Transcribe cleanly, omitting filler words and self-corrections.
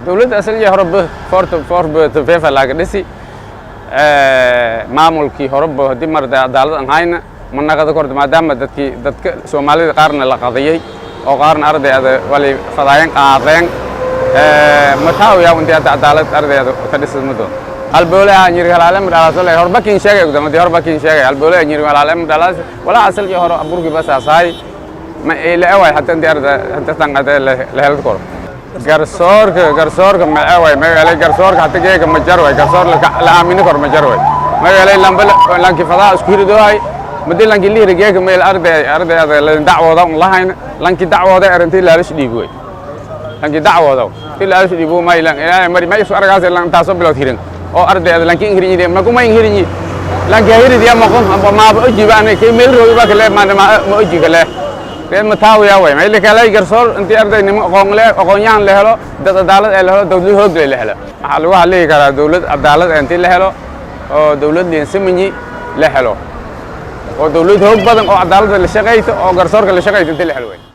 dawladda asaliga horeba forba tafeefa laga dhisi maamulkii horeba haddii marda cadaalad aan hayna ma naqada korda maadaama dadka Soomaalida qaarna la qadayay oo qaarna ardayda wali fadayeen qaadeen ma taawiya intii cadaalad ardayda ka dhismado albawle aan yiri halaalem dhalaasay horba kin sheegay gudamada horba kin sheegay albawle aan yiri halaalem dhalaas wala asalkii hore aburki bas asaay ma ila away hatta intii ardayda hatta tanqada la hel kor garsoorka ma away ma galay garsoorka hatta geega ma jarway garsoor la aamino kor ma jarway ma galay lanki fadaa isku hiridoohay madii lanki liiri geega meel ardayda la dacwooda online lanki dacwooda arintii la lish dhiibay lanki dacwooda ilaa lish dhiibo ma ilan ilaa mari ma isu aragaas lan taaso bilood hirin oo ardayda lanki ingiriisi ma kuma ingiriisi lanki hiridi ma qom ma ojibaanay kay meel rooba kale ma ojigale ما تاوي يا وين اللي كلا يقرصور أنت أرضي نم قانلة قانيان لهلا دولة لهلا دولة هوج لهلا حلوة عليه كلا دولة عدالة أنت لهلا أو دولة دينسمني لهلا أو دولة هوج بدن أو عدالة اللي شقيت أو قرصور اللي شقيت أنت لهلا